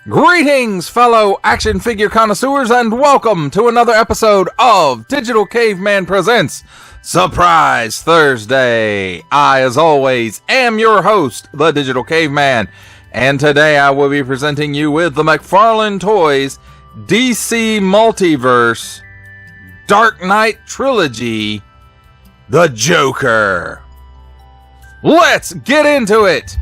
Greetings, fellow action figure connoisseurs, and welcome to another episode of Digital Caveman Presents Surprise Thursday. I, as always, am your host, the Digital Caveman, and today I will be presenting you with the McFarlane Toys DC Multiverse Dark Knight Trilogy, The Joker. Let's get into it!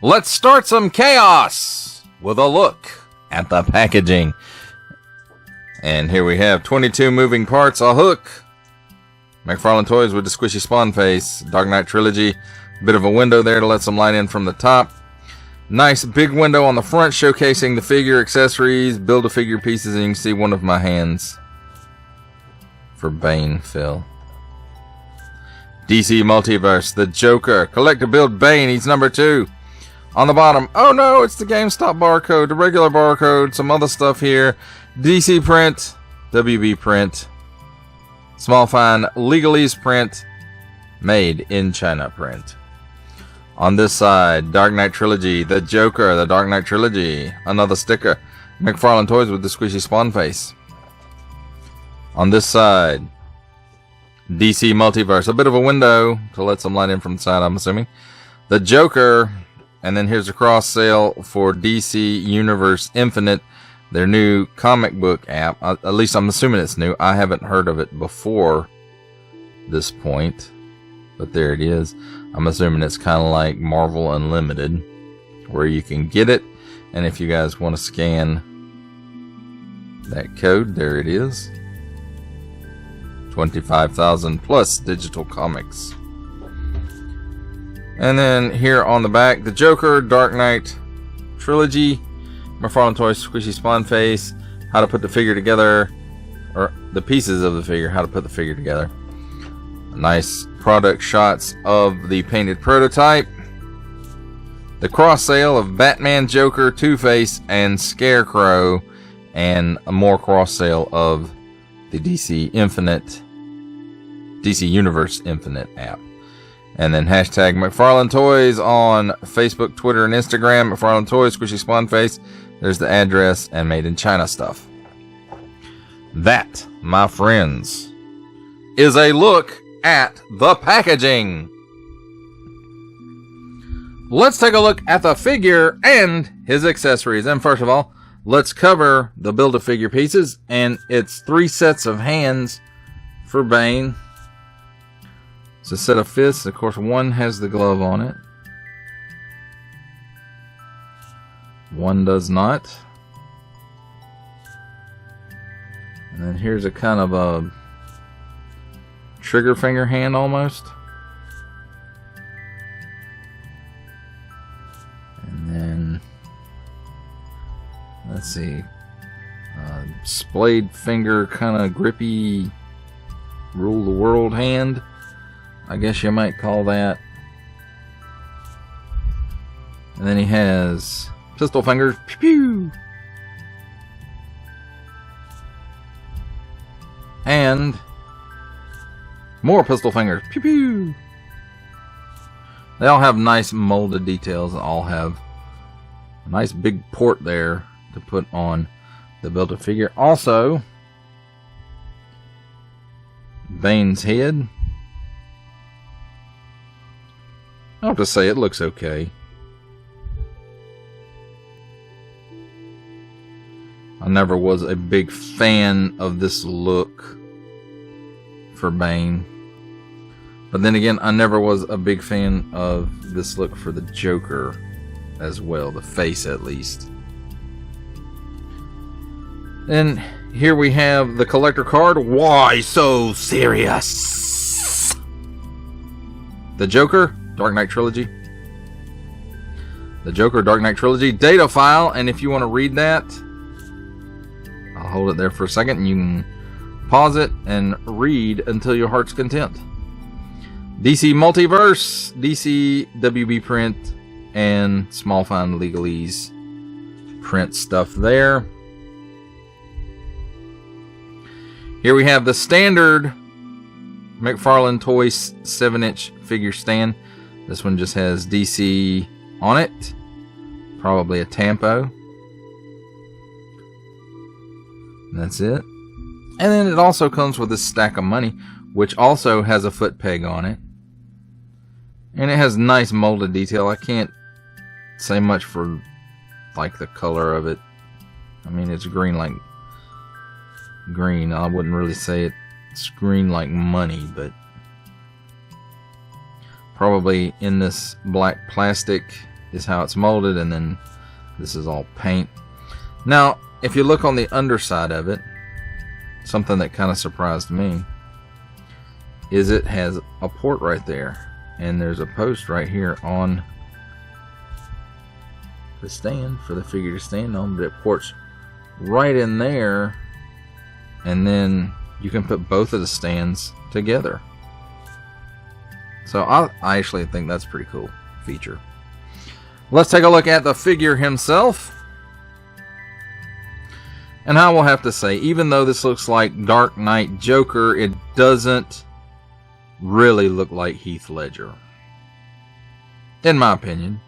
Let's start some chaos with a look at the packaging. And here we have 22 moving parts, a hook, McFarlane Toys with the squishy spawn face, Dark Knight Trilogy, bit of a window there to let some light in from the top. Nice big window on the front showcasing the figure accessories, build-a-figure pieces, and you can see one of my hands for Bane fill. DC Multiverse, The Joker, collect to build Bane, he's number 2. On the bottom, oh no, it's the GameStop barcode, the regular barcode, some other stuff here. DC print, WB print, small fine legalese print, made in China print. On this side, Dark Knight Trilogy, The Joker, the Dark Knight Trilogy, another sticker, McFarlane Toys with the squishy spawn face. On this side, DC Multiverse, a bit of a window to let some light in from the side, I'm assuming. The Joker. And then here's a cross sale for DC Universe Infinite, their new comic book app. At least I'm assuming it's new. I haven't heard of it before this point, but there it is. I'm assuming it's kind of like Marvel Unlimited, where you can get it. And if you guys want to scan that code, there it is. 25,000 plus digital comics. And then here on the back, The Joker, Dark Knight Trilogy, McFarlane Toys squishy spawn face, how to put the figure together, or the pieces of the figure, how to put the figure together. Nice product shots of the painted prototype. The cross sale of Batman, Joker, Two-Face, and Scarecrow, and a more cross sale of the DC Universe Infinite app. And then hashtag McFarlane Toys on Facebook, Twitter, and Instagram. McFarlane Toys, squishy spawn face. There's the address and made in China stuff. That, my friends, is a look at the packaging. Let's take a look at the figure and his accessories. And first of all, let's cover the Build-A-Figure pieces. And it's 3 sets of hands for Bane. It's a set of fists. Of course, one has the glove on it. One does not. And then here's a kind of a trigger finger hand almost. And then, let's see, splayed finger, kind of grippy, rule the world hand, I guess you might call that. And then he has pistol fingers. Pew pew. And more pistol fingers. Pew pew. They all have nice molded details and all have a nice big port there to put on the Build-A-Figure. Also, Bane's head. I'll have to say it looks okay. I never was a big fan of this look for Bane. But then again, I never was a big fan of this look for the Joker as well. The face, at least. Then here we have the collector card. Why so serious? The Joker, Dark Knight Trilogy. The Joker Dark Knight Trilogy data file, and if you want to read that, I'll hold it there for a second and you can pause it and read until your heart's content. DC Multiverse, DC WB print, and Small Fine Legalese print stuff there. Here we have the standard McFarlane Toys 7-inch figure stand. This one just has DC on it. Probably a tampo. And that's it. And then it also comes with this stack of money, which also has a foot peg on it. And it has nice molded detail. I can't say much for like the color of it. I mean, it's green like green. I wouldn't really say it's green like money, but probably in this black plastic is how it's molded, and then this is all paint. Now, if you look on the underside of it, something that kind of surprised me is it has a port right there, and there's a post right here on the stand for the figure to stand on, but it ports right in there, and then you can put both of the stands together. So I actually think that's a pretty cool feature. Let's take a look at the figure himself. And I will have to say, even though this looks like Dark Knight Joker, it doesn't really look like Heath Ledger, in my opinion.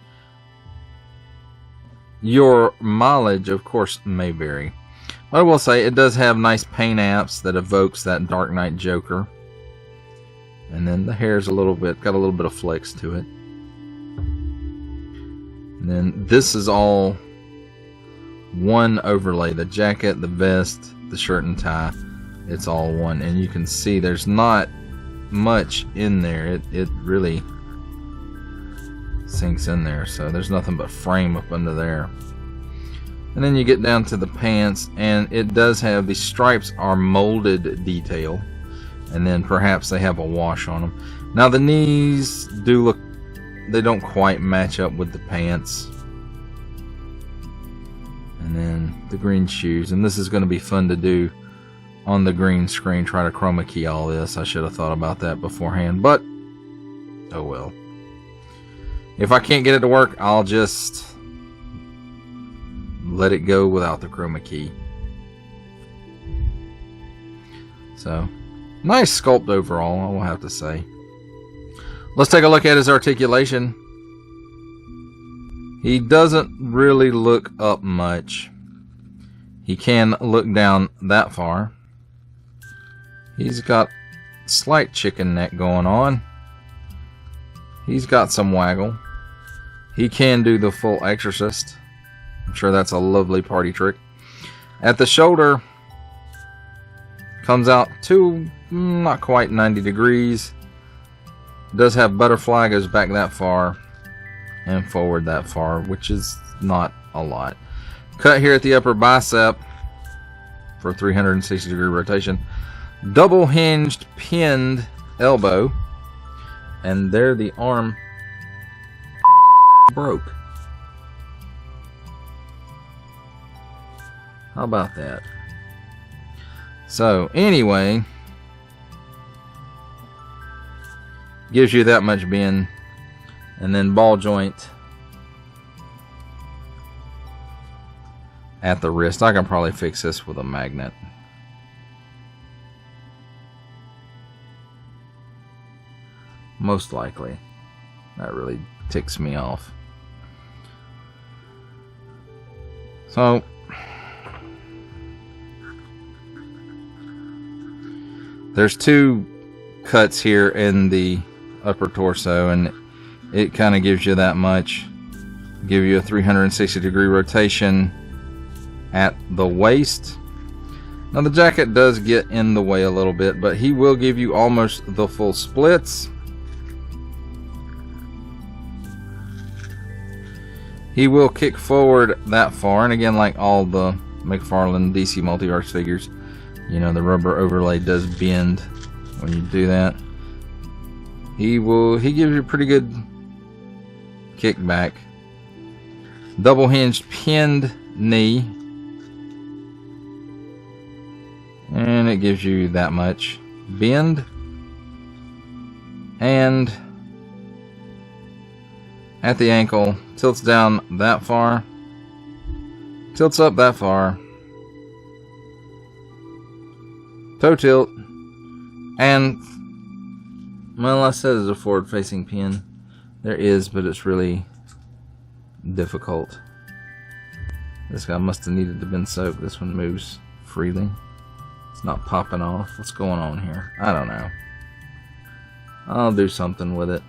Your mileage, of course, may vary. But I will say it does have nice paint apps that evokes that Dark Knight Joker. And then the hair's got a little bit of flex to it. And then this is all one overlay. The jacket, the vest, the shirt and tie, it's all one. And you can see there's not much in there. It really sinks in there. So there's nothing but frame up under there. And then you get down to the pants, and it does have the stripes are molded detail, and then perhaps they have a wash on them. Now the knees do look, they don't quite match up with the pants. And then the green shoes, and this is going to be fun to do on the green screen, try to chroma key all this. I should have thought about that beforehand, but oh well. If I can't get it to work, I'll just let it go without the chroma key. So, nice sculpt overall, I will have to say. Let's take a look at his articulation. He doesn't really look up much. He can look down that far. He's got slight chicken neck going on. He's got some waggle. He can do the full Exorcist. I'm sure that's a lovely party trick. At the shoulder, comes out to not quite 90 degrees. Does have butterfly, goes back that far and forward that far, which is not a lot. Cut here at the upper bicep for 360 degree rotation. Double hinged pinned elbow, and there the arm broke. How about that? So anyway, gives you that much bend, and then ball joint at the wrist. I can probably fix this with a magnet. Most likely. That really ticks me off. So there's two cuts here in the upper torso, and it kind of gives you that much. Give you a 360 degree rotation at the waist. Now the jacket does get in the way a little bit, but he will give you almost the full splits. He will kick forward that far, and again, like all the McFarlane DC Multiverse figures, you know, the rubber overlay does bend when you do that. He gives you a pretty good kick back. Double hinged pinned knee. And it gives you that much. Bend. And at the ankle, tilts down that far. Tilts up that far. Toe tilt. And, well, I said it's a forward-facing pin. There is, but it's really difficult. This guy must have needed to been soaked. This one moves freely. It's not popping off. What's going on here? I don't know. I'll do something with it.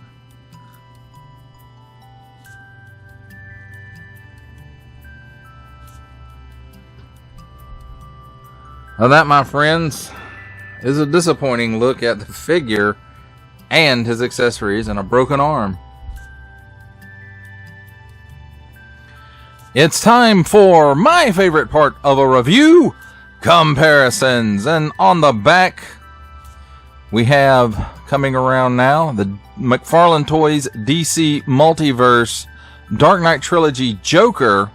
Now that, my friends, is a disappointing look at the figure and his accessories and a broken arm. It's time for my favorite part of a review, comparisons. And on the back, we have, coming around now, the McFarlane Toys DC Multiverse Dark Knight Trilogy Joker.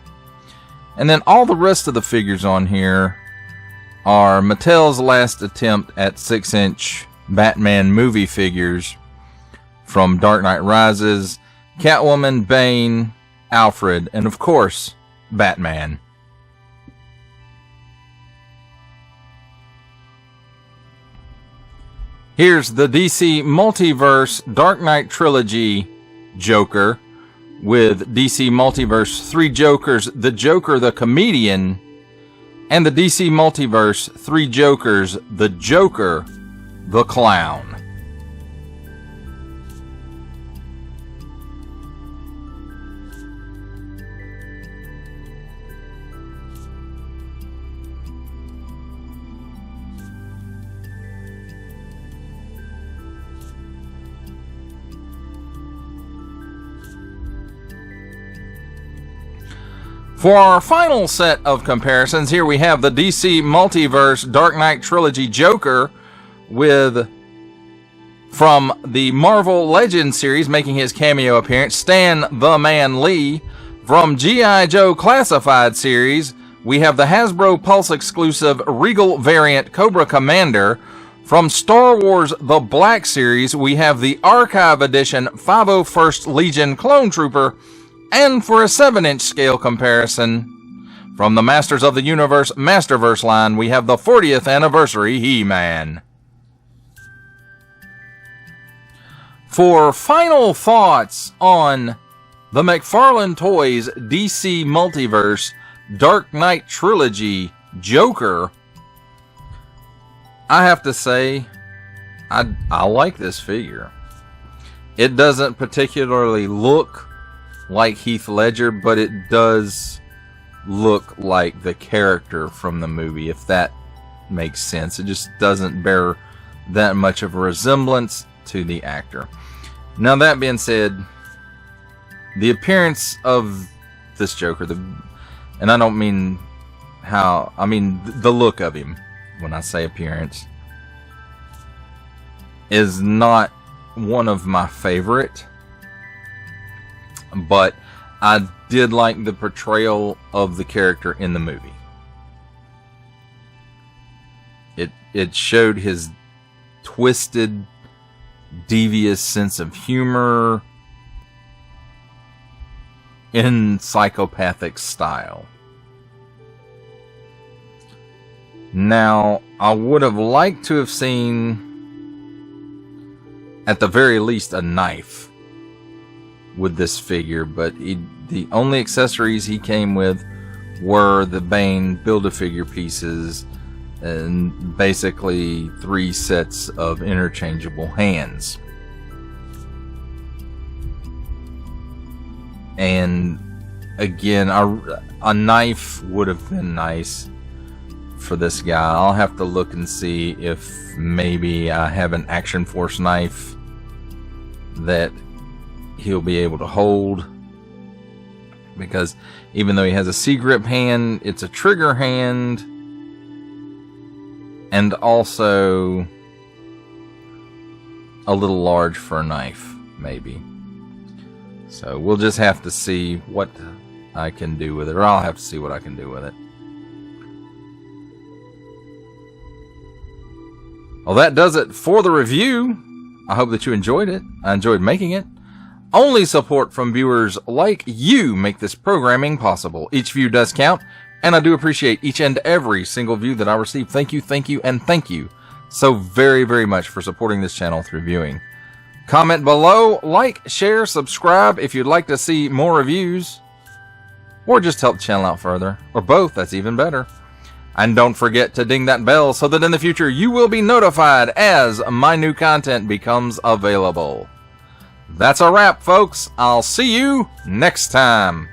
And then all the rest of the figures on here are Mattel's last attempt at 6-inch Batman movie figures from Dark Knight Rises, Catwoman, Bane, Alfred, and of course, Batman. Here's the DC Multiverse Dark Knight Trilogy Joker with DC Multiverse 3 Jokers, the Joker the Comedian, and the DC Multiverse 3 Jokers, the Joker the Clown. For our final set of comparisons, here we have the DC Multiverse Dark Knight Trilogy Joker with, from the Marvel Legends series, making his cameo appearance, Stan the Man Lee. From G.I. Joe Classified series, we have the Hasbro Pulse exclusive Regal variant Cobra Commander. From Star Wars The Black series, we have the Archive Edition 501st Legion Clone Trooper. And for a 7-inch scale comparison, from the Masters of the Universe Masterverse line, we have the 40th anniversary He-Man. For final thoughts on the McFarlane Toys DC Multiverse Dark Knight Trilogy Joker, I have to say, I like this figure. It doesn't particularly look like Heath Ledger, but it does look like the character from the movie, if that makes sense. It just doesn't bear that much of a resemblance to the actor. Now, that being said, the appearance of this Joker, and I don't mean how, I mean the look of him when I say appearance, is not one of my favorite. But I did like the portrayal of the character in the movie. It showed his twisted, devious sense of humor in psychopathic style. Now, I would have liked to have seen, at the very least, a knife with this figure, but the only accessories he came with were the Bane Build-A-Figure pieces and basically 3 sets of interchangeable hands. And again, a knife would have been nice for this guy. I'll have to look and see if maybe I have an Action Force knife that he'll be able to hold, because even though he has a C-grip hand, it's a trigger hand, and also a little large for a knife, maybe. So we'll just have to see what I can do with it. Or I'll have to see what I can do with it. Well, that does it for the review. I hope that you enjoyed it. I enjoyed making it. Only support from viewers like you make this programming possible. Each view does count, and I do appreciate each and every single view that I receive. Thank you, and thank you so very, very much for supporting this channel through viewing. Comment below, like, share, subscribe if you'd like to see more reviews, or just help the channel out further, or both, that's even better. And don't forget to ding that bell so that in the future you will be notified as my new content becomes available. That's a wrap, folks. I'll see you next time.